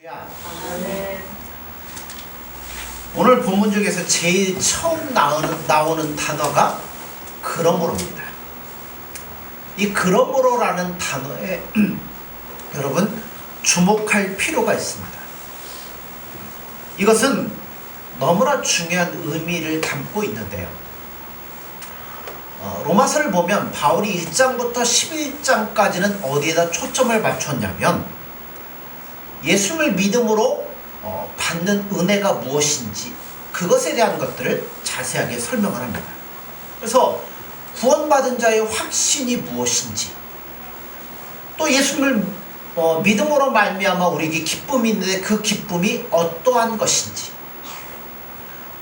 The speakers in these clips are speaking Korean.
아멘. 오늘 본문 중에서 제일 처음 나오는 단어가 그러므로입니다. 이 그러므로라는 단어에 여러분 주목할 필요가 있습니다. 이것은 너무나 중요한 의미를 담고 있는데요. 로마서를 보면 바울이 1장부터 11장까지는 어디에다 초점을 맞췄냐면 예수를 믿음으로 받는 은혜가 무엇인지 그것에 대한 것들을 자세하게 설명을 합니다. 그래서 구원받은 자의 확신이 무엇인지, 또 예수를 믿음으로 말미암아 우리에게 기쁨이 있는데 그 기쁨이 어떠한 것인지,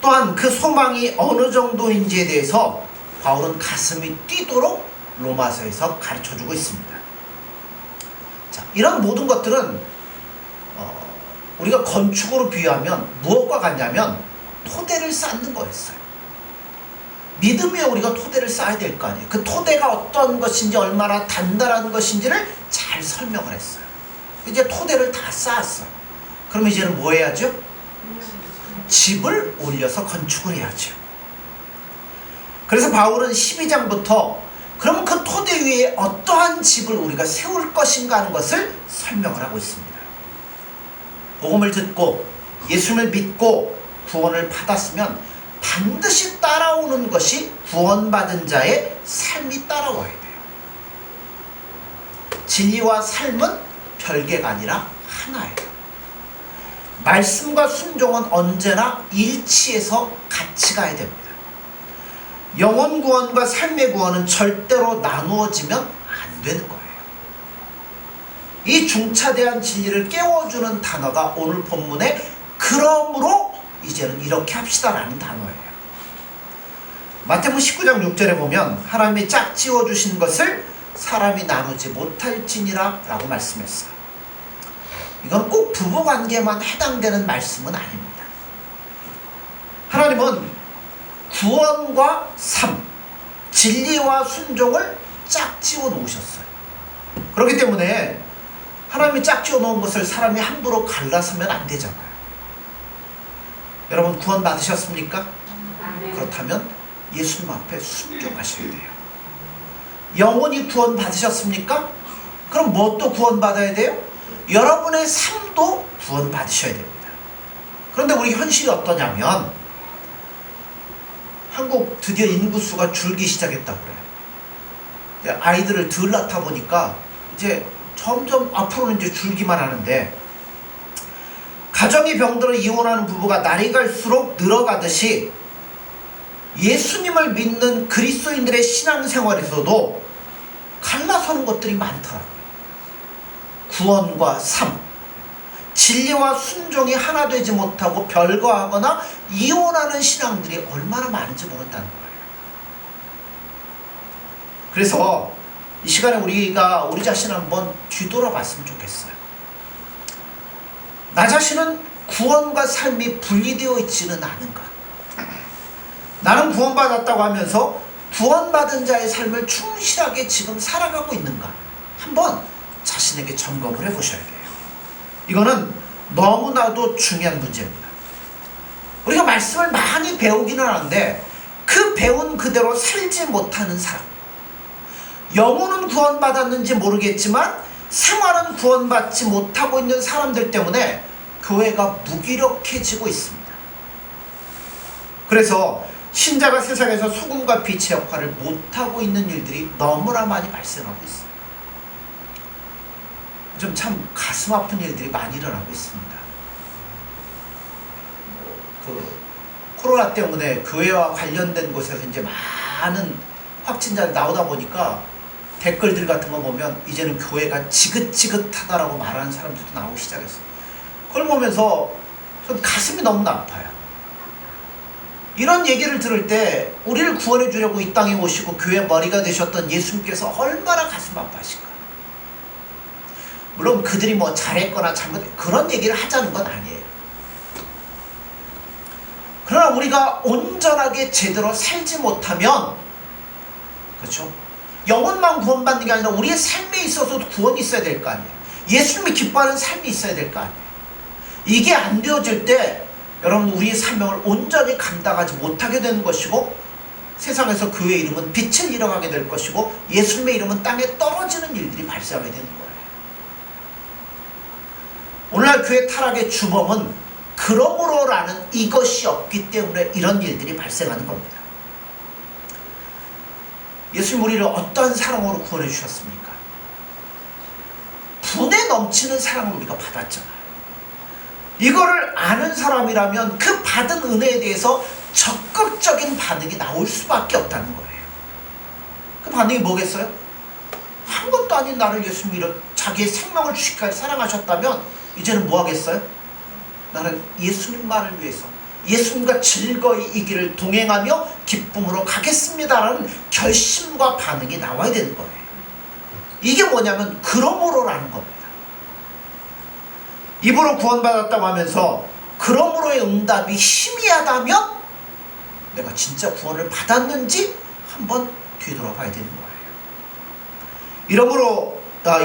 또한 그 소망이 어느 정도인지에 대해서 바울은 가슴이 뛰도록 로마서에서 가르쳐주고 있습니다. 자, 이런 모든 것들은 우리가 건축으로 비유하면 무엇과 같냐면 토대를 쌓는 거였어요. 믿음에 우리가 토대를 쌓아야 될 거 아니에요. 그 토대가 어떤 것인지, 얼마나 단단한 것인지를 잘 설명을 했어요. 이제 토대를 다 쌓았어요. 그럼 이제는 뭐 해야죠? 집을 올려서 건축을 해야죠. 그래서 바울은 12장부터 그럼 그 토대 위에 어떠한 집을 우리가 세울 것인가 하는 것을 설명을 하고 있습니다. 복음을 듣고 예수를 믿고 구원을 받았으면 반드시 따라오는 것이 구원받은 자의 삶이 따라와야 돼요. 진리와 삶은 별개가 아니라 하나예요. 말씀과 순종은 언제나 일치해서 같이 가야 됩니다. 영혼 구원과 삶의 구원은 절대로 나누어지면 안 되는 거예요. 이 중차대한 진리를 깨워주는 단어가 오늘 본문에 그러므로 이제는 이렇게 합시다라는 단어예요. 마태복음 19장 6절에 보면 하나님이 짝지어 주신 것을 사람이 나누지 못할지니라 라고 말씀했어요. 이건 꼭 부부관계만 해당되는 말씀은 아닙니다. 하나님은 구원과 삶, 진리와 순종을 짝지어 놓으셨어요. 그렇기 때문에 하나님이 짝지어 놓은 것을 사람이 함부로 갈라서면 안 되잖아요. 여러분 구원 받으셨습니까? 그렇다면 예수님 앞에 순종하셔야 돼요. 영혼이 구원 받으셨습니까? 그럼 뭣도 구원 받아야 돼요? 여러분의 삶도 구원 받으셔야 됩니다. 그런데 우리 현실이 어떠냐면 한국 드디어 인구수가 줄기 시작했다고 그래요. 아이들을 덜 낳다 보니까 이제 점점 앞으로는 이제 줄기만 하는데, 가정이 병들어 이혼하는 부부가 날이 갈수록 늘어가듯이 예수님을 믿는 그리스도인들의 신앙생활에서도 갈라서는 것들이 많더라고요. 구원과 삶, 진리와 순종이 하나 되지 못하고 별거하거나 이혼하는 신앙들이 얼마나 많은지 모른다는 거예요. 그래서 이 시간에 우리가 우리 자신을 한번 뒤돌아봤으면 좋겠어요. 나 자신은 구원과 삶이 분리되어 있지는 않은가? 나는 구원받았다고 하면서 구원받은 자의 삶을 충실하게 지금 살아가고 있는가? 한번 자신에게 점검을 해보셔야 돼요. 이거는 너무나도 중요한 문제입니다. 우리가 말씀을 많이 배우기는 하는데 그 배운 그대로 살지 못하는 사람, 영혼은 구원받았는지 모르겠지만 생활은 구원받지 못하고 있는 사람들 때문에 교회가 무기력해지고 있습니다. 그래서 신자가 세상에서 소금과 빛의 역할을 못하고 있는 일들이 너무나 많이 발생하고 있어요. 좀 참 가슴 아픈 일들이 많이 일어나고 있습니다. 코로나 때문에 교회와 관련된 곳에서 이제 많은 확진자들 나오다 보니까 댓글들 같은 거 보면 이제는 교회가 지긋지긋하다라고 말하는 사람들도 나오기 시작했어요. 그걸 보면서 전 가슴이 너무나 아파요. 이런 얘기를 들을 때 우리를 구원해 주려고 이 땅에 오시고 교회 머리가 되셨던 예수님께서 얼마나 가슴 아파하실까. 물론 그들이 뭐 잘했거나 잘못했거나 그런 얘기를 하자는 건 아니에요. 그러나 우리가 온전하게 제대로 살지 못하면, 그렇죠? 영혼만 구원받는 게 아니라 우리의 삶에 있어서도 구원이 있어야 될 거 아니에요. 예수님이 기뻐하는 삶이 있어야 될 거 아니에요. 이게 안 되어질 때 여러분 우리의 사명을 온전히 감당하지 못하게 되는 것이고 세상에서 그의 이름은 빛을 잃어가게 될 것이고 예수님의 이름은 땅에 떨어지는 일들이 발생하게 되는 거예요. 오늘날 교회 타락의 주범은 그러므로라는 이것이 없기 때문에 이런 일들이 발생하는 겁니다. 예수님 우리를 어떠한 사랑으로 구원해 주셨습니까? 분에 넘치는 사랑을 우리가 받았잖아요. 이거를 아는 사람이라면 그 받은 은혜에 대해서 적극적인 반응이 나올 수밖에 없다는 거예요. 그 반응이 뭐겠어요? 아무것도 아닌 나를 예수님이 자기의 생명을 주시기까지 사랑하셨다면 이제는 뭐 하겠어요? 나는 예수님만을 위해서 예수님과 즐거이 이 길을 동행하며 기쁨으로 가겠습니다라는 결심과 반응이 나와야 되는 거예요. 이게 뭐냐면 그러므로라는 겁니다. 입으로 구원받았다고 하면서 그러므로의 응답이 희미하다면 내가 진짜 구원을 받았는지 한번 뒤돌아봐야 되는 거예요.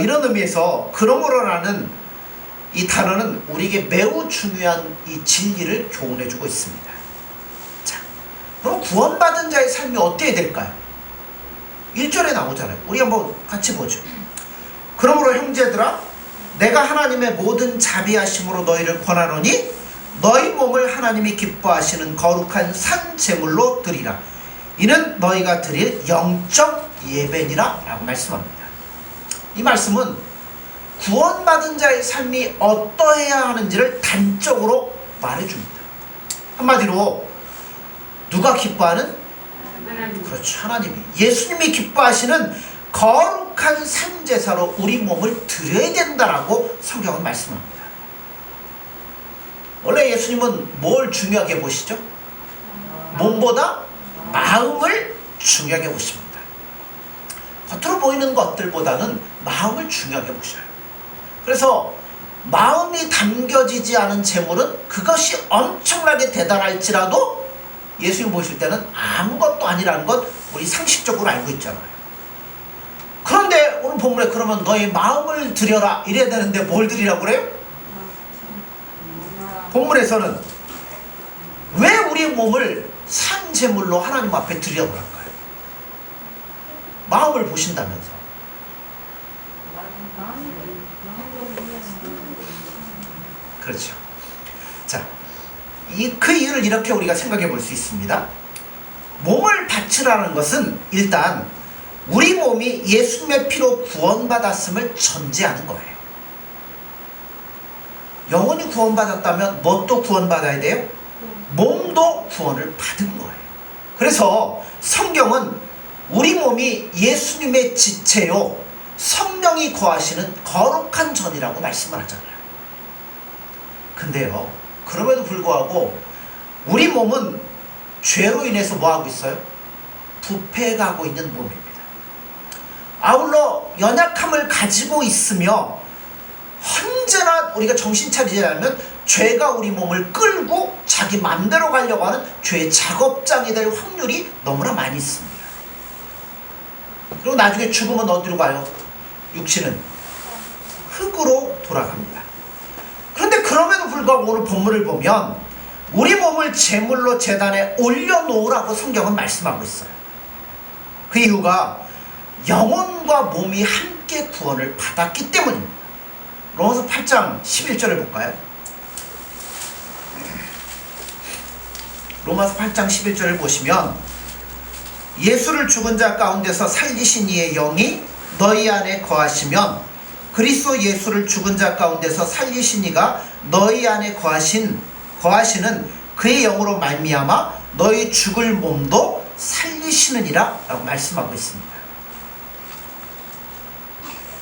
이런 의미에서 그러므로라는 이 단어는 우리에게 매우 중요한 이 진리를 교훈해주고 있습니다. 자, 그럼 구원받은 자의 삶이 어때야 될까요? 1절에 나오잖아요. 우리 한번 같이 보죠. 그러므로 형제들아 내가 하나님의 모든 자비하심으로 너희를 권하노니 너희 몸을 하나님이 기뻐하시는 거룩한 산 제물로 드리라. 이는 너희가 드릴 영적 예배니라 라고 말씀합니다. 이 말씀은 구원받은 자의 삶이 어떠해야 하는지를 단적으로 말해줍니다. 한마디로 누가 기뻐하는? 그렇죠, 하나님이. 예수님이 기뻐하시는 거룩한 산제사로 우리 몸을 드려야 된다라고 성경은 말씀합니다. 원래 예수님은 뭘 중요하게 보시죠? 몸보다 마음을 중요하게 보십니다. 겉으로 보이는 것들보다는 마음을 중요하게 보셔요. 그래서 마음이 담겨지지 않은 재물은 그것이 엄청나게 대단할지라도 예수님 보실 때는 아무것도 아니라는 것 우리 상식적으로 알고 있잖아요. 그런데 오늘 본문에 그러면 너의 마음을 드려라 이래야 되는데 뭘 드리라고 그래요? 본문에서는 왜 우리의 몸을 산 제물로 하나님 앞에 드리라고 할까요? 마음을 보신다면서. 그렇죠. 자, 그 이유를 이렇게 우리가 생각해 볼 수 있습니다. 몸을 바치라는 것은 일단 우리 몸이 예수님의 피로 구원받았음을 전제하는 거예요. 영혼이 구원받았다면 뭣도 구원받아야 돼요? 몸도 구원을 받은 거예요. 그래서 성경은 우리 몸이 예수님의 지체요 성령이 거하시는 거룩한 전이라고 말씀을 하잖아요. 근데요, 그럼에도 불구하고 우리 몸은 죄로 인해서 뭐하고 있어요? 부패해가고 있는 몸입니다. 아울러 연약함을 가지고 있으며 언제나 우리가 정신 차리지 않으면 죄가 우리 몸을 끌고 자기 맘대로 가려고 하는 죄의 작업장이 될 확률이 너무나 많이 있습니다. 그리고 나중에 죽으면 어디로 가요? 육신은 흙으로 돌아갑니다. 그런데 그럼에도 불구하고 오늘 본문을 보면 우리 몸을 제물로 제단에 올려놓으라고 성경은 말씀하고 있어요. 그 이유가 영혼과 몸이 함께 구원을 받았기 때문입니다. 로마서 8장 11절을 볼까요? 로마서 8장 11절을 보시면 예수를 죽은 자 가운데서 살리신 이의 영이 너희 안에 거하시면 그리스도 예수를 죽은 자 가운데서 살리신 이가 너희 안에 거하시는 그의 영으로 말미암아 너희 죽을 몸도 살리시느니라 라고 말씀하고 있습니다.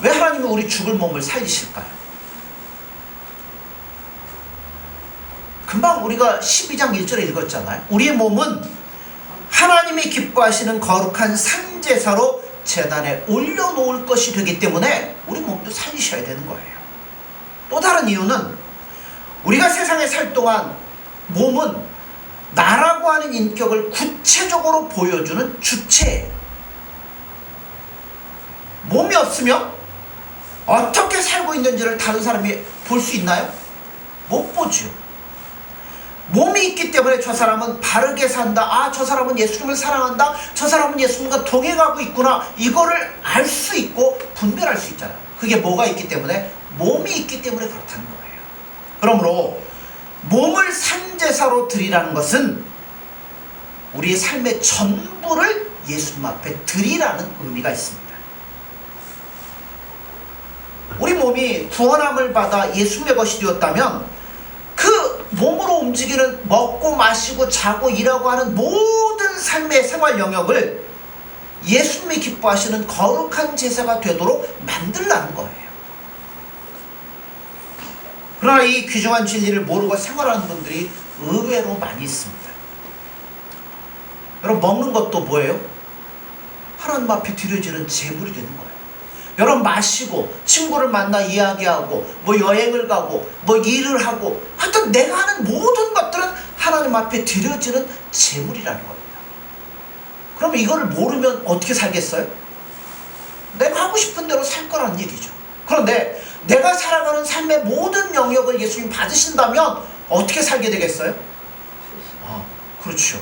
왜 하나님이 우리 죽을 몸을 살리실까요? 금방 우리가 12장 1절에 읽었잖아요. 우리의 몸은 하나님이 기뻐하시는 거룩한 산제사로 제단에 올려놓을 것이 되기 때문에 우리 몸도 살리셔야 되는 거예요. 또 다른 이유는 우리가 세상에 살 동안 몸은 나라고 하는 인격을 구체적으로 보여주는 주체예요. 몸이 없으면 어떻게 살고 있는지를 다른 사람이 볼 수 있나요? 못 보죠. 나오죠. 몸이 있기 때문에 저 사람은 바르게 산다. 아, 저 사람은 예수님을 사랑한다. 저 사람은 예수님과 동행하고 있구나. 이거를 알 수 있고 분별할 수 있잖아요. 그게 뭐가 있기 때문에? 몸이 있기 때문에 그렇다는 거예요. 그러므로 몸을 산제사로 드리라는 것은 우리의 삶의 전부를 예수님 앞에 드리라는 의미가 있습니다. 우리 몸이 구원함을 받아 예수님의 것이 되었다면 그 몸으로 움직이는 먹고 마시고 자고 일하고 하는 모든 삶의 생활 영역을 예수님이 기뻐하시는 거룩한 제사가 되도록 만들라는 거예요. 그러나 이 귀중한 진리를 모르고 생활하는 분들이 의외로 많이 있습니다. 여러분, 먹는 것도 뭐예요? 하나님 앞에 드려지는 제물이 되는 거예요. 여러분, 마시고 친구를 만나 이야기하고 뭐 여행을 가고 뭐 일을 하고 하여튼 내가 하는 모든 것들은 하나님 앞에 드려지는 제물이라는 겁니다. 그러면 이거를 모르면 어떻게 살겠어요? 내가 하고 싶은 대로 살 거라는 얘기죠. 그런데 내가 살아가는 삶의 모든 영역을 예수님 받으신다면 어떻게 살게 되겠어요? 그렇죠.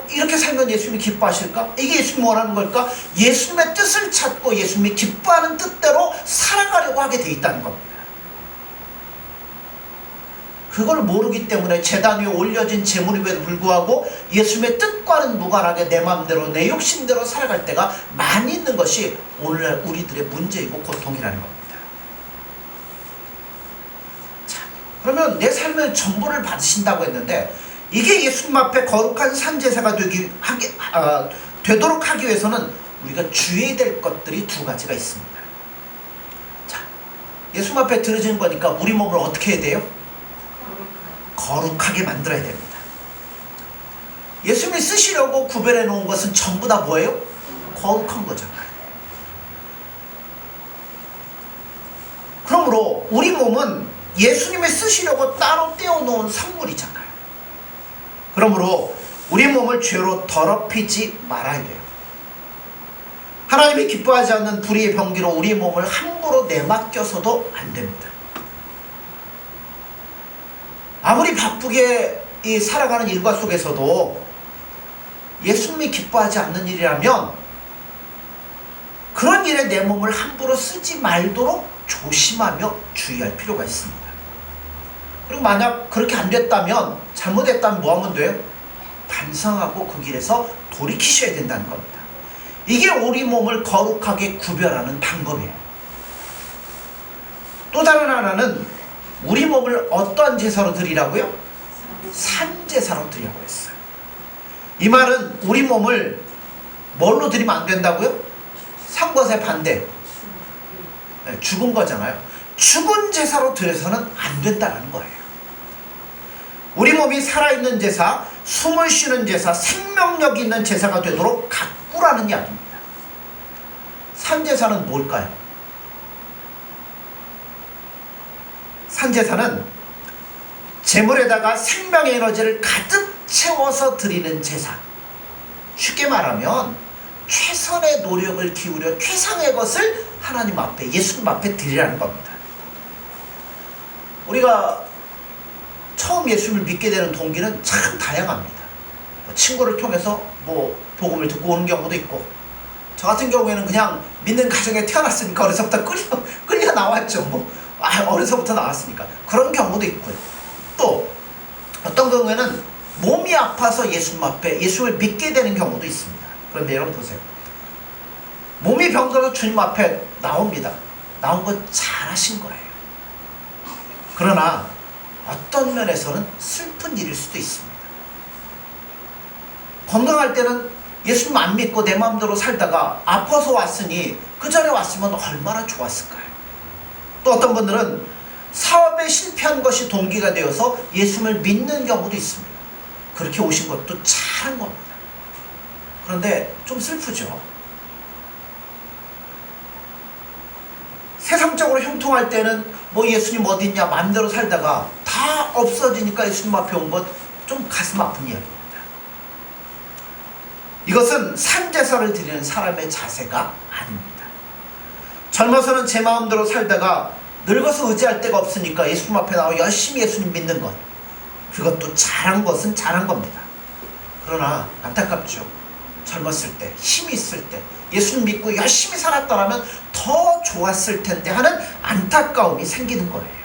이렇게 살면 예수님이 기뻐하실까? 이게 예수님이 원하는 걸까? 예수님의 뜻을 찾고 예수님이 기뻐하는 뜻대로 살아가려고 하게 돼 있다는 겁니다. 그걸 모르기 때문에 제단 위에 올려진 제물임에도 불구하고 예수님의 뜻과는 무관하게 내 마음대로 내 욕심대로 살아갈 때가 많이 있는 것이 오늘날 우리들의 문제이고 고통이라는 겁니다. 자, 그러면 내 삶의 전부를 받으신다고 했는데 이게 예수님 앞에 거룩한 산제사가 되도록 하기 위해서는 우리가 주의해야 될 것들이 두 가지가 있습니다. 자, 예수님 앞에 드려지는 거니까 우리 몸을 어떻게 해야 돼요? 거룩하게 만들어야 됩니다. 예수님이 쓰시려고 구별해 놓은 것은 전부 다 뭐예요? 거룩한 거잖아요. 그러므로 우리 몸은 예수님이 쓰시려고 따로 떼어놓은 선물이잖아요. 그러므로 우리 몸을 죄로 더럽히지 말아야 돼요. 하나님이 기뻐하지 않는 불의의 병기로 우리 몸을 함부로 내맡겨서도 안 됩니다. 아무리 바쁘게 살아가는 일과 속에서도 예수님이 기뻐하지 않는 일이라면 그런 일에 내 몸을 함부로 쓰지 말도록 조심하며 주의할 필요가 있습니다. 그리고 만약 그렇게 안 됐다면, 잘못했다면 뭐 하면 돼요? 반성하고 그 길에서 돌이키셔야 된다는 겁니다. 이게 우리 몸을 거룩하게 구별하는 방법이에요. 또 다른 하나는 우리 몸을 어떠한 제사로 드리라고요? 산제사로 드리라고 했어요. 이 말은 우리 몸을 뭘로 드리면 안 된다고요? 산 것의 반대, 죽은 거잖아요. 죽은 제사로 드려서는 안 된다는 거예요. 우리 몸이 살아있는 제사, 숨을 쉬는 제사, 생명력이 있는 제사가 되도록 가꾸라는 이야기입니다. 산제사는 뭘까요? 산제사는 제물에다가 생명의 에너지를 가득 채워서 드리는 제사. 쉽게 말하면 최선의 노력을 기울여 최상의 것을 하나님 앞에, 예수님 앞에 드리라는 겁니다. 우리가 처음 예수님을 믿게 되는 동기는 참 다양합니다. 친구를 통해서 복음을 듣고 오는 경우도 있고, 저 같은 경우에는 그냥 믿는 가정에 태어났으니까 어려서부터 끌려 나왔죠. 어려서부터 나왔으니까 그런 경우도 있고요. 또 어떤 경우에는 몸이 아파서 예수님 앞에 예수를 믿게 되는 경우도 있습니다. 그런데 여러분 보세요. 몸이 병들어서 주님 앞에 나옵니다. 나온 거 잘하신 거예요. 그러나 어떤 면에서는 슬픈 일일 수도 있습니다. 건강할 때는 예수님 안 믿고 내 마음대로 살다가 아파서 왔으니 그 전에 왔으면 얼마나 좋았을까요? 또 어떤 분들은 사업에 실패한 것이 동기가 되어서 예수님을 믿는 경우도 있습니다. 그렇게 오신 것도 잘한 겁니다. 그런데 좀 슬프죠. 세상적으로 형통할 때는 예수님 어디 있냐 마음대로 살다가 다 없어지니까 예수님 앞에 온 것 좀 가슴 아픈 이야기입니다. 이것은 산제사를 드리는 사람의 자세가 아닙니다. 젊어서는 제 마음대로 살다가 늙어서 의지할 데가 없으니까 예수님 앞에 나와 열심히 예수님 믿는 것, 그것도 잘한 것은 잘한 겁니다. 그러나 안타깝죠. 젊었을 때, 힘이 있을 때 예수님 믿고 열심히 살았더라면 더 좋았을 텐데 하는 안타까움이 생기는 거예요.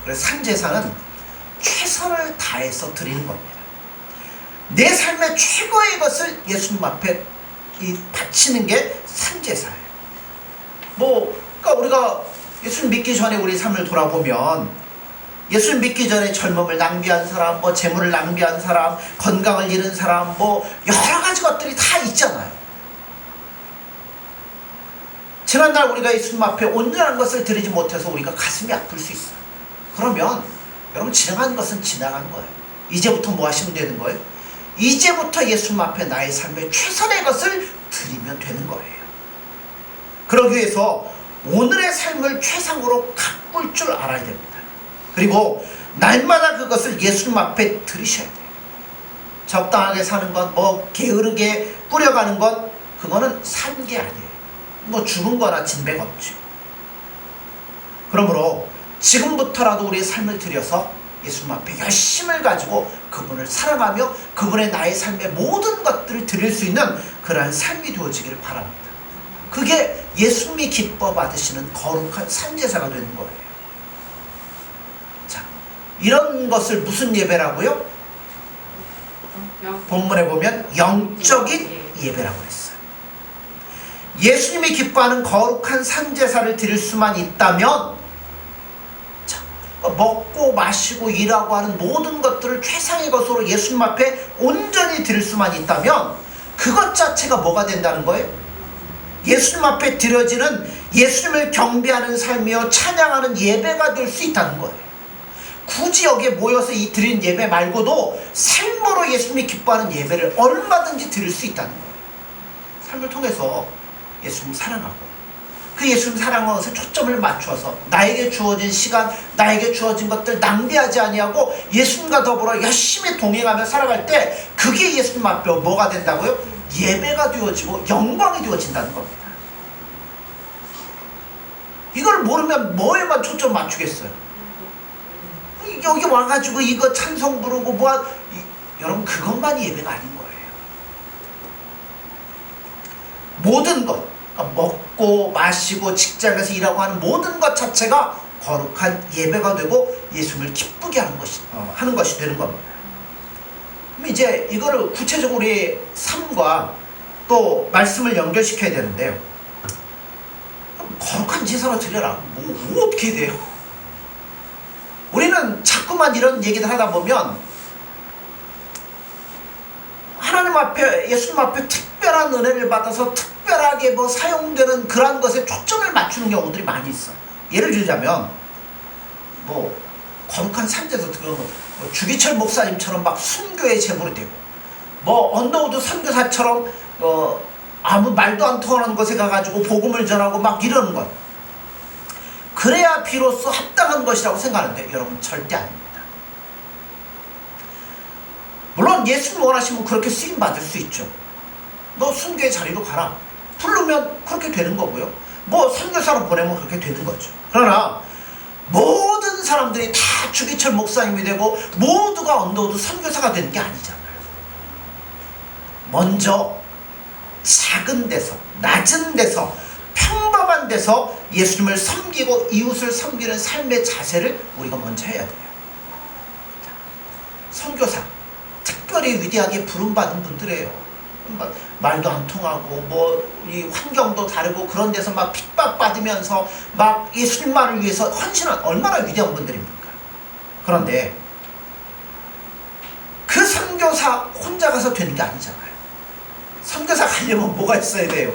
그래서 산제사는 최선을 다해서 드리는 겁니다. 내 삶의 최고의 것을 예수님 앞에 바치는 게 산제사예요. 그러니까 우리가 예수님 믿기 전에 우리 삶을 돌아보면, 예수님 믿기 전에 젊음을 낭비한 사람, 재물을 낭비한 사람, 건강을 잃은 사람, 여러 가지 것들이 다 있잖아요. 지난날 우리가 예수님 앞에 온전한 것을 드리지 못해서 우리가 가슴이 아플 수 있어요. 그러면 여러분, 지나간 것은 지나간 거예요. 이제부터 뭐 하시면 되는 거예요? 이제부터 예수님 앞에 나의 삶의 최선의 것을 드리면 되는 거예요. 그러기 위해서 오늘의 삶을 최상으로 가꿀 줄 알아야 됩니다. 그리고 날마다 그것을 예수님 앞에 드리셔야 돼요. 적당하게 사는 것, 게으르게 꾸려가는 것, 그거는 산 게 아니에요. 죽은 거나 진배가 없죠. 그러므로 지금부터라도 우리의 삶을 들여서 예수님 앞에 열심을 가지고 그분을 사랑하며 그분의 나의 삶의 모든 것들을 드릴 수 있는 그러한 삶이 되어지기를 바랍니다. 그게 예수님이 기뻐 받으시는 거룩한 산제사가 되는 거예요. 자, 이런 것을 무슨 예배라고요? 본문에 보면 영적인 예배라고 했어요. 예수님이 기뻐하는 거룩한 산제사를 드릴 수만 있다면, 먹고 마시고 일하고 하는 모든 것들을 최상의 것으로 예수님 앞에 온전히 드릴 수만 있다면 그것 자체가 뭐가 된다는 거예요? 예수님 앞에 드려지는 예수님을 경배하는 삶이요 찬양하는 예배가 될 수 있다는 거예요. 굳이 여기에 모여서 이 드린 예배 말고도 삶으로 예수님이 기뻐하는 예배를 얼마든지 드릴 수 있다는 거예요. 삶을 통해서 예수님 사랑하고 그 예수님 사랑하는 것에 초점을 맞춰서 나에게 주어진 시간, 나에게 주어진 것들 낭비하지 아니하고 예수님과 더불어 열심히 동행하며 살아갈 때 그게 예수님 앞에 뭐가 된다고요? 예배가 되어지고 영광이 되어진다는 겁니다. 이걸 모르면 뭐에만 초점 맞추겠어요? 여기 와가지고 이거 찬송 부르고 여러분, 그것만이 예배가 아닌 거예요. 모든 것, 먹고 마시고 직장에서 일하고 하는 모든 것 자체가 거룩한 예배가 되고 예수님을 기쁘게 하는 것이 되는 겁니다. 그럼 이제 이거를 구체적으로 우리의 삶과 또 말씀을 연결시켜야 되는데요. 거룩한 제사로 드려라. 어떻게 돼요? 우리는 자꾸만 이런 얘기를 하다 보면 하나님 앞에, 예수님 앞에 특별한 은혜를 받아서 특별하게 사용되는 그러한 것에 초점을 맞추는 경우들이 많이 있어요. 예를 들자면 거룩한 산제에서 들어오면 주기철 목사님처럼 막 순교의 제물이 되고 언더우드 선교사처럼 아무 말도 안 통하는 곳에 가가지고 복음을 전하고 막 이러는 것, 그래야 비로소 합당한 것이라고 생각하는데 여러분, 절대 아닙니다. 물론 예수님 원하시면 그렇게 쓰임 받을 수 있죠. 너 순교의 자리로 가라, 부르면 그렇게 되는 거고요. 선교사로 보내면 그렇게 되는 거죠. 그러나 모든 사람들이 다 주기철 목사님이 되고 모두가 언더우드 선교사가 되는 게 아니잖아요. 먼저 작은 데서, 낮은 데서, 평범한 데서 예수님을 섬기고 이웃을 섬기는 삶의 자세를 우리가 먼저 해야 돼요. 선교사, 특별히 위대하게 부름받은 분들이에요. 말도 안 통하고 이 환경도 다르고 그런 데서 막 핍박받으면서 막 예수님만을 위해서 헌신한 얼마나 위대한 분들입니까? 그런데 그 선교사 혼자 가서 되는 게 아니잖아요. 선교사 가려면 뭐가 있어야 돼요?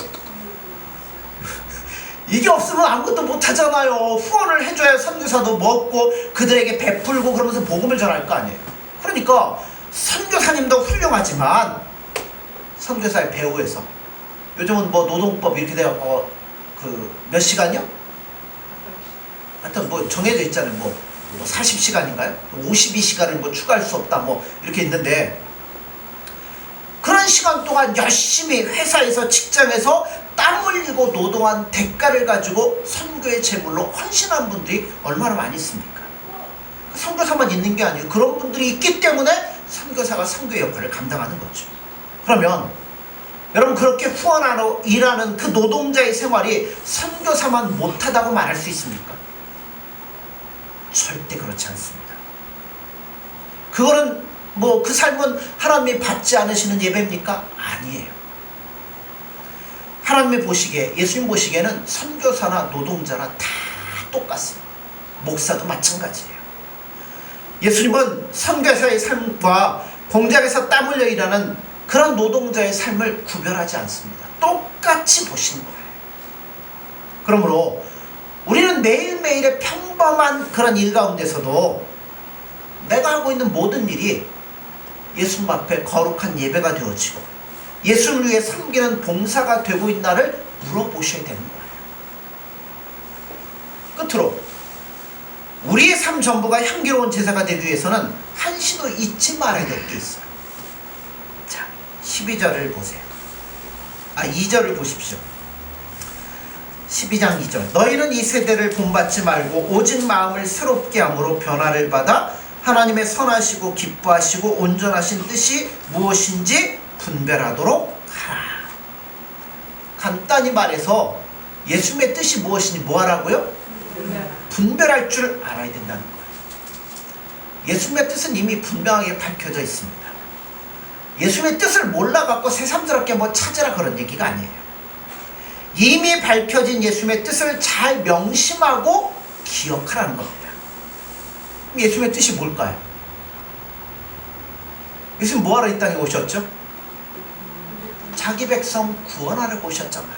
이게 없으면 아무것도 못 하잖아요. 후원을 해줘야 선교사도 먹고 그들에게 베풀고 그러면서 복음을 전할 거 아니에요. 그러니까 선교사님도 훌륭하지만 선교사의 배후에서 요즘은 노동법 이렇게 돼갖고 몇 시간이요? 하여튼 정해져 있잖아요. 40시간인가요? 52시간을 추가할 수 없다 이렇게 있는데, 그런 시간 동안 열심히 회사에서 직장에서 땀 흘리고 노동한 대가를 가지고 선교의 제물로 헌신한 분들이 얼마나 많이 있습니까? 선교사만 있는 게 아니에요. 그런 분들이 있기 때문에 선교사가 선교의 역할을 감당하는 거죠. 그러면 여러분, 그렇게 후원하러 일하는 그 노동자의 생활이 선교사만 못하다고 말할 수 있습니까? 절대 그렇지 않습니다. 그거는 뭐 그 삶은 하나님이 받지 않으시는 예배입니까? 아니에요. 하나님이 보시기에, 예수님 보시기에는 선교사나 노동자나 다 똑같습니다. 목사도 마찬가지예요. 예수님은 선교사의 삶과 공장에서 땀 흘려 일하는 그런 노동자의 삶을 구별하지 않습니다. 똑같이 보시는 거예요. 그러므로 우리는 매일매일의 평범한 그런 일 가운데서도 내가 하고 있는 모든 일이 예수님 앞에 거룩한 예배가 되어지고 예수를 위해 섬기는 봉사가 되고 있나를 물어보셔야 되는 거예요. 끝으로 우리의 삶 전부가 향기로운 제사가 되기 위해서는 한시도 잊지 말아야 될 게 있어요. 자, 12절을 보세요. 2절을 보십시오. 12장 2절. 너희는 이 세대를 본받지 말고 오직 마음을 새롭게 함으로 변화를 받아 하나님의 선하시고 기뻐하시고 온전하신 뜻이 무엇인지 분별하도록 하라. 간단히 말해서 예수님의 뜻이 무엇인지 뭐 하라고요? 분별할 줄 알아야 된다는 거예요. 예수님의 뜻은 이미 분명하게 밝혀져 있습니다. 예수님의 뜻을 몰라갖고 새삼스럽게 뭐 찾으라 그런 얘기가 아니에요. 이미 밝혀진 예수님의 뜻을 잘 명심하고 기억하라는 겁니다. 예수님의 뜻이 뭘까요? 예수님 뭐하러 이 땅에 오셨죠? 자기 백성 구원하려고 오셨잖아요.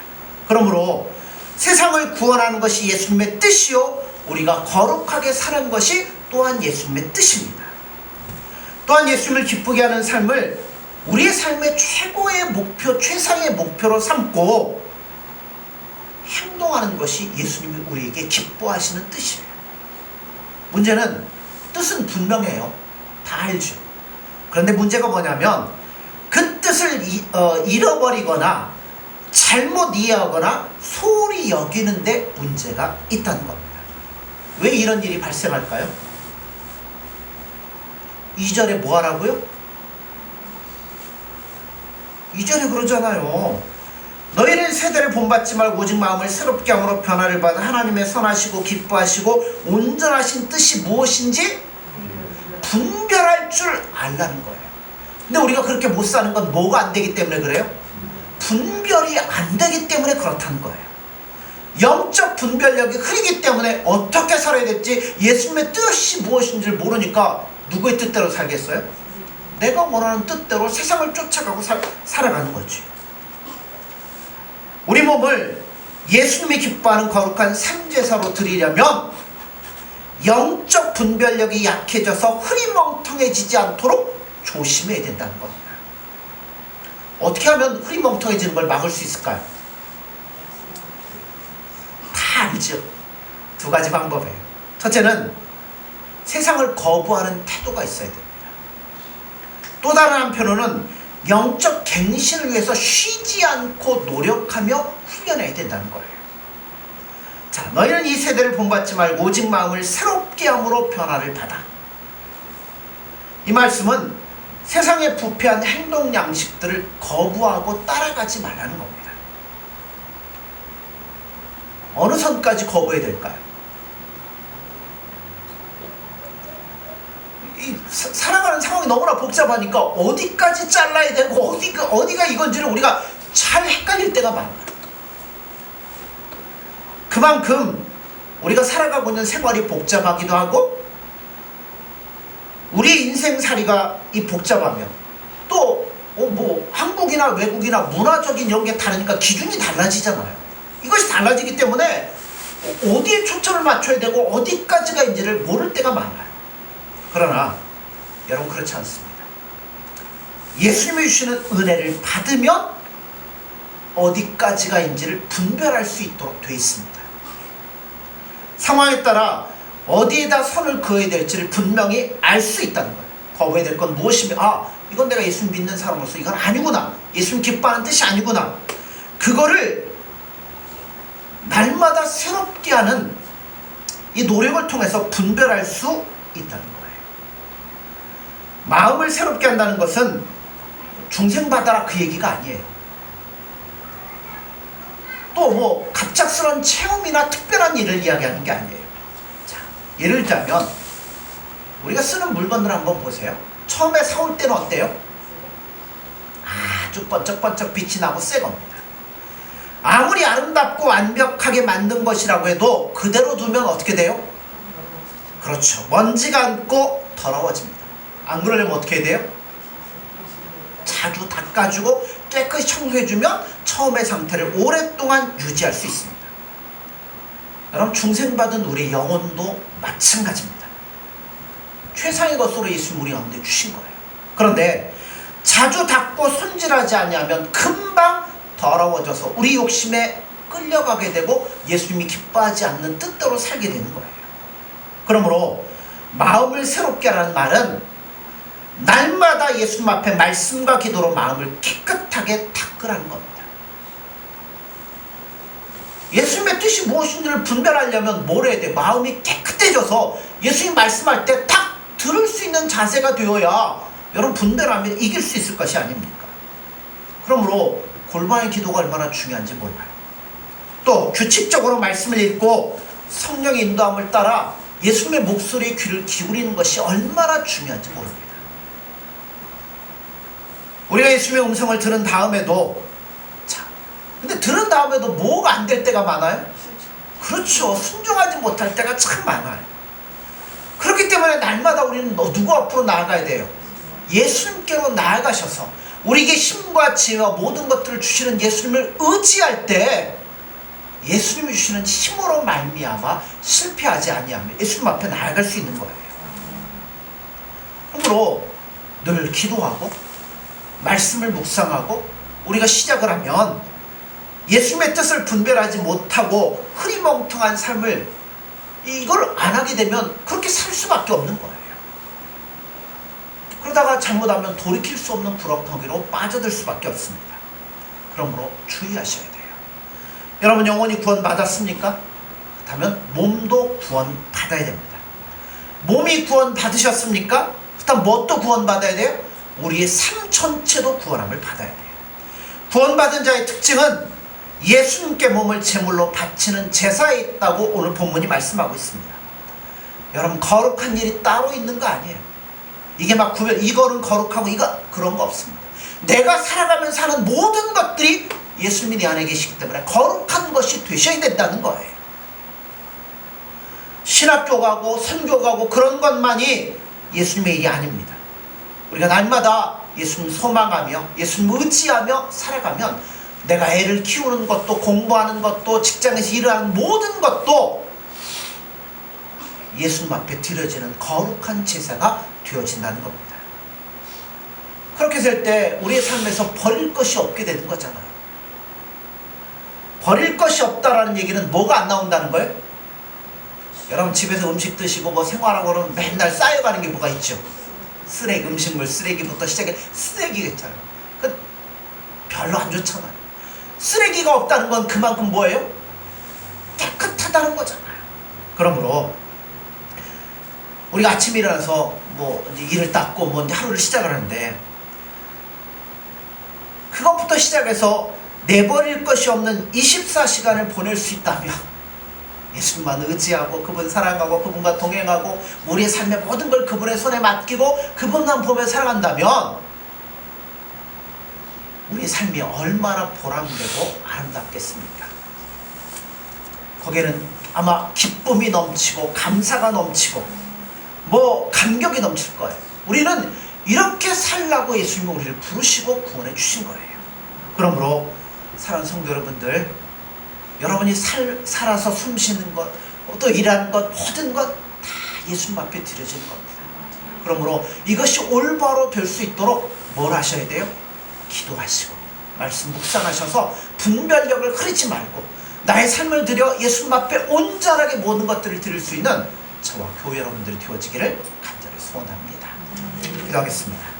그러므로 세상을 구원하는 것이 예수님의 뜻이요, 우리가 거룩하게 사는 것이 또한 예수님의 뜻입니다. 또한 예수님을 기쁘게 하는 삶을 우리의 삶의 최고의 목표, 최상의 목표로 삼고 행동하는 것이 예수님이 우리에게 기뻐하시는 뜻이에요. 문제는 뜻은 분명해요. 다 알죠. 그런데 문제가 뭐냐면 그 뜻을 잃어버리거나 잘못 이해하거나 소홀히 여기는데 문제가 있다는 겁니다. 왜 이런 일이 발생할까요? 2절에 뭐 하라고요? 2절에 그러잖아요. 너희는 세대를 본받지 말고 오직 마음을 새롭게 함으로 변화를 받아 하나님의 선하시고 기뻐하시고 온전하신 뜻이 무엇인지 분별할 줄 알라는 거예요. 근데 우리가 그렇게 못 사는 건 뭐가 안 되기 때문에 그래요? 분별이 안 되기 때문에 그렇다는 거예요. 영적 분별력이 흐리기 때문에 어떻게 살아야 될지, 예수님의 뜻이 무엇인지를 모르니까 누구의 뜻대로 살겠어요? 내가 원하는 뜻대로 세상을 쫓아가고 살아가는 거지. 우리 몸을 예수님이 기뻐하는 거룩한 삶제사로 드리려면 영적 분별력이 약해져서 흐리멍텅해지지 않도록 조심해야 된다는 겁니다. 어떻게 하면 흐리멍텅해지는 걸 막을 수 있을까요? 다 알죠. 두 가지 방법이에요. 첫째는 세상을 거부하는 태도가 있어야 됩니다. 또 다른 한편으로는 영적 갱신을 위해서 쉬지 않고 노력하며 훈련해야 된다는 거예요. 자, 너희는 이 세대를 본받지 말고 오직 마음을 새롭게 함으로 변화를 받아. 이 말씀은 세상의 부패한 행동 양식들을 거부하고 따라가지 말라는 겁니다. 어느 선까지 거부해야 될까요? 살아가는 상황이 너무나 복잡하니까 어디까지 잘라야 되고 어디가 이건지를 우리가 잘 헷갈릴 때가 많아요. 그만큼 우리가 살아가고 있는 생활이 복잡하기도 하고 우리 인생살이가 이 복잡하면 또 뭐 한국이나 외국이나 문화적인 이런 게 다르니까 기준이 달라지잖아요. 이것이 달라지기 때문에 어디에 초점을 맞춰야 되고 어디까지가인지를 모를 때가 많아요. 그러나 여러분, 그렇지 않습니다. 예수님이 주시는 은혜를 받으면 어디까지가인지를 분별할 수 있도록 되어 있습니다. 상황에 따라 어디에다 선을 그어야 될지를 분명히 알 수 있다는 거예요. 거부해야 될 건 무엇이며, 이건 내가 예수님 믿는 사람으로서 이건 아니구나, 예수님 기뻐하는 뜻이 아니구나, 그거를 날마다 새롭게 하는 이 노력을 통해서 분별할 수 있다는 거예요. 마음을 새롭게 한다는 것은 중생받아라 그 얘기가 아니에요. 또 뭐 갑작스러운 체험이나 특별한 일을 이야기하는 게 아니에요. 자, 예를 들자면 우리가 쓰는 물건들 한번 보세요. 처음에 사올 때는 어때요? 아주 번쩍번쩍 빛이 나고 새 겁니다. 아무리 아름답고 완벽하게 만든 것이라고 해도 그대로 두면 어떻게 돼요? 그렇죠. 먼지가 앉고 더러워집니다. 안 그러려면 어떻게 해야 돼요? 자주 닦아주고 깨끗이 청소해주면 처음의 상태를 오랫동안 유지할 수 있습니다. 여러분, 중생받은 우리 영혼도 마찬가지입니다. 최상의 것으로 예수님 우리 가운데 주신 거예요. 그런데 자주 닦고 손질하지 않으면 금방 더러워져서 우리 욕심에 끌려가게 되고 예수님이 기뻐하지 않는 뜻대로 살게 되는 거예요. 그러므로 마음을 새롭게 하라는 말은 날마다 예수님 앞에 말씀과 기도로 마음을 깨끗하게 닦으라는 겁니다. 예수님의 뜻이 무엇인지를 분별하려면 뭘 해야 돼요? 마음이 깨끗해져서 예수님 말씀할 때 딱 들을 수 있는 자세가 되어야 여러분 분별하면 이길 수 있을 것이 아닙니까? 그러므로 골방의 기도가 얼마나 중요한지 몰라요. 또 규칙적으로 말씀을 읽고 성령의 인도함을 따라 예수님의 목소리에 귀를 기울이는 것이 얼마나 중요한지 모릅니다. 우리가 예수님의 음성을 들은 다음에도, 자, 근데 들은 다음에도 뭐가 안 될 때가 많아요? 그렇죠. 순종하지 못할 때가 참 많아요. 그렇기 때문에 날마다 우리는 누구 앞으로 나아가야 돼요? 예수님께로 나아가셔서 우리에게 힘과 지혜와 모든 것들을 주시는 예수님을 의지할 때 예수님이 주시는 힘으로 말미암아 실패하지 아니하며 예수님 앞에 나아갈 수 있는 거예요. 그러므로 늘 기도하고 말씀을 묵상하고 우리가 시작을 하면 예수님의 뜻을 분별하지 못하고 흐리멍텅한 삶을 이걸 안 하게 되면 그렇게 살 수밖에 없는 거예요. 그러다가 잘못하면 돌이킬 수 없는 구렁텅이로 빠져들 수밖에 없습니다. 그러므로 주의하셔야 돼요. 여러분, 영혼이 구원받았습니까? 그렇다면 몸도 구원받아야 됩니다. 몸이 구원받으셨습니까? 그렇다면 뭣도 구원받아야 돼요? 우리의 삶 전체도 구원함을 받아야 돼요. 구원받은 자의 특징은 예수님께 몸을 제물로 바치는 제사에 있다고 오늘 본문이 말씀하고 있습니다. 여러분, 거룩한 일이 따로 있는 거 아니에요. 이게 막 구별, 이거는 거룩하고 이거 그런 거 없습니다. 내가 살아가면서 사는 모든 것들이 예수님이 내 안에 계시기 때문에 거룩한 것이 되셔야 된다는 거예요. 신학교 가고 선교 가고 그런 것만이 예수님의 일이 아닙니다. 우리가 날마다 예수님 소망하며 예수님 의지하며 살아가면 내가 애를 키우는 것도 공부하는 것도 직장에서 일을 하는 모든 것도 예수님 앞에 드려지는 거룩한 제사가 되어진다는 겁니다. 그렇게 될 때 우리의 삶에서 버릴 것이 없게 되는 거잖아요. 버릴 것이 없다라는 얘기는 뭐가 안 나온다는 거예요? 여러분, 집에서 음식 드시고 뭐 생활하고 그러면 맨날 쌓여가는 게 뭐가 있죠? 쓰레기, 음식물 쓰레기부터 시작해 쓰레기겠잖아요. 그 별로 안 좋잖아요. 쓰레기가 없다는 건 그만큼 뭐예요? 깨끗하다는 거잖아요. 그러므로 우리가 아침에 일어나서 뭐 이제 일을 닦고 뭐 이제 하루를 시작을 하는데 그것부터 시작해서 내버릴 것이 없는 24시간을 보낼 수 있다면 예수님만 의지하고 그분 사랑하고 그분과 동행하고 우리의 삶의 모든 걸 그분의 손에 맡기고 그분만 보며 살아간다면 우리의 삶이 얼마나 보람되고 아름답겠습니까? 거기에는 아마 기쁨이 넘치고 감사가 넘치고 뭐 감격이 넘칠 거예요. 우리는 이렇게 살라고 예수님이 우리를 부르시고 구원해 주신 거예요. 그러므로 사랑하는 성도 여러분들, 여러분이 살아서 숨 쉬는 것, 또 일하는 것, 모든 것 다 예수님 앞에 드려지는 겁니다. 그러므로 이것이 올바로 될 수 있도록 뭘 하셔야 돼요? 기도하시고 말씀 묵상하셔서 분별력을 흐리지 말고 나의 삶을 드려 예수님 앞에 온전하게 모든 것들을 드릴 수 있는 저와 교회 여러분들이 되어지기를 간절히 소원합니다. 기도하겠습니다.